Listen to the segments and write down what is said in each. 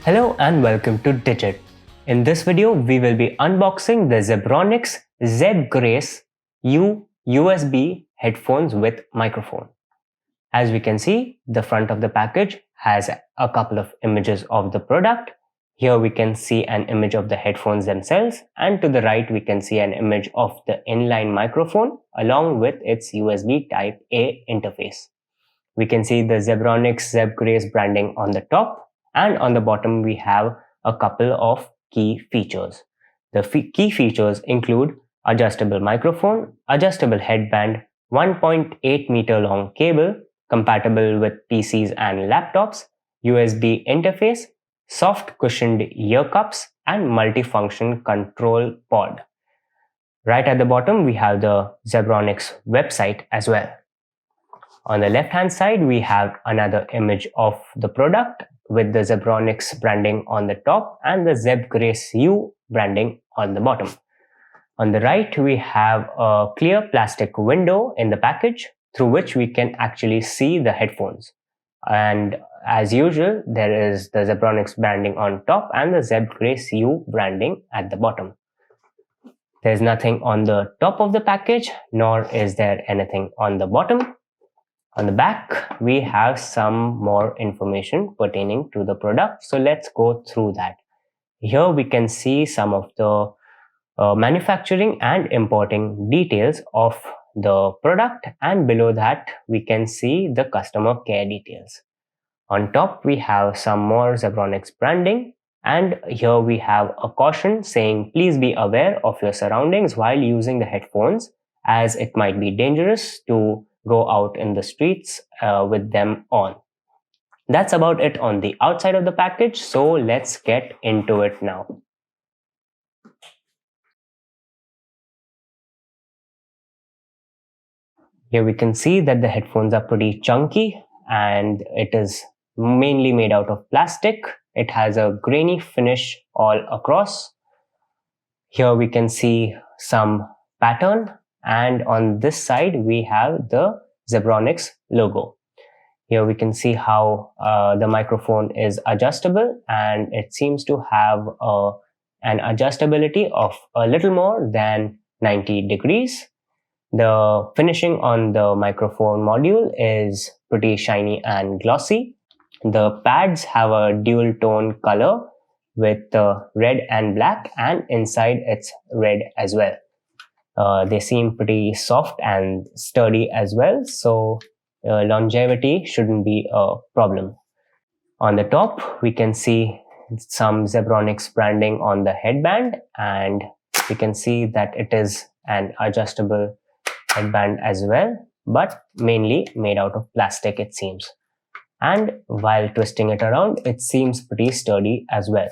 Hello and welcome to Digit. In this video, we will be unboxing the Zebronics Zeb U USB headphones with microphone. As we can see, the front of the package has a couple of images of the product. Here we can see an image of the headphones themselves, and to the right we can see an image of the inline microphone along with its USB Type-A interface. We can see the Zebronics Zeb branding on the top, and on the bottom we have a couple of key features. The key features include adjustable microphone, adjustable headband, 1.8 meter long cable, compatible with PCs and laptops, USB interface, soft cushioned ear cups, and multifunction control pod. Right at the bottom we have the Zebronics website as well. On the left hand side we have another image of the product with the Zebronics branding on the top and the Zeb U branding on the bottom. On the right we have a clear plastic window in the package through which we can actually see the headphones. And as usual, there is the Zebronics branding on top and the Zeb U branding at the bottom. There's nothing on the top of the package, nor is there anything on the bottom. On the back, we have some more information pertaining to the product. So let's go through that. Here we can see some of the manufacturing and importing details of the product, and below that we can see the customer care details. On top we have some more Zebronics branding, and here we have a caution saying please be aware of your surroundings while using the headphones, as it might be dangerous to go out in the streets with them on. That's about it on the outside of the package, so let's get into it now. Here we can see that the headphones are pretty chunky and it is mainly made out of plastic. It has a grainy finish all across. Here we can see some pattern, and on this side we have the Zebronics logo. Here we can see how the microphone is adjustable, and it seems to have an adjustability of a little more than 90 degrees. The finishing on the microphone module is pretty shiny and glossy. The pads have a dual tone color with red and black, and inside it's red as well. They seem pretty soft and sturdy as well, so longevity shouldn't be a problem. On the top we can see some Zebronics branding on the headband, and we can see that it is an adjustable headband as well, but mainly made out of plastic it seems. And while twisting it around, it seems pretty sturdy as well.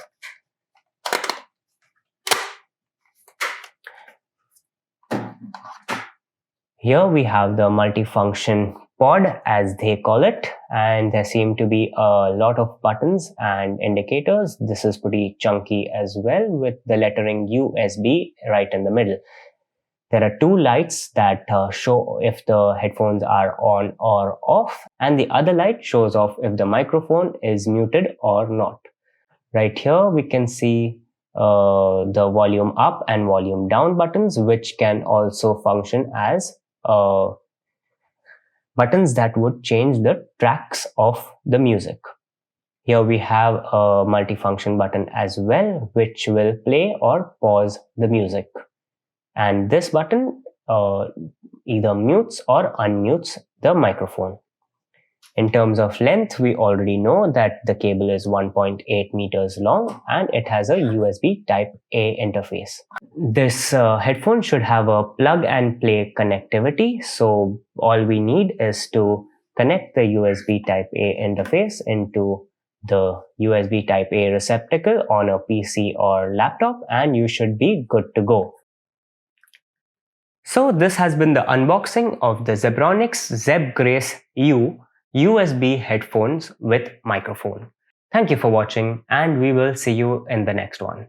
Here we have the multifunction pod, as they call it, and there seem to be a lot of buttons and indicators. This is pretty chunky as well, with the lettering USB right in the middle. There are two lights that show if the headphones are on or off, and the other light shows off if the microphone is muted or not. Right here we can see the volume up and volume down buttons, which can also function as buttons that would change the tracks of the music. Here we have a multifunction button as well, which will play or pause the music. And this button either mutes or unmutes the microphone. In terms of length, we already know that the cable is 1.8 meters long and it has a USB Type-A interface. This headphone should have a plug and play connectivity, so all we need is to connect the USB Type-A interface into the USB Type-A receptacle on a PC or laptop, and you should be good to go. So this has been the unboxing of the Zebronics Zeb U USB headphones with microphone. Thank you for watching, and we will see you in the next one.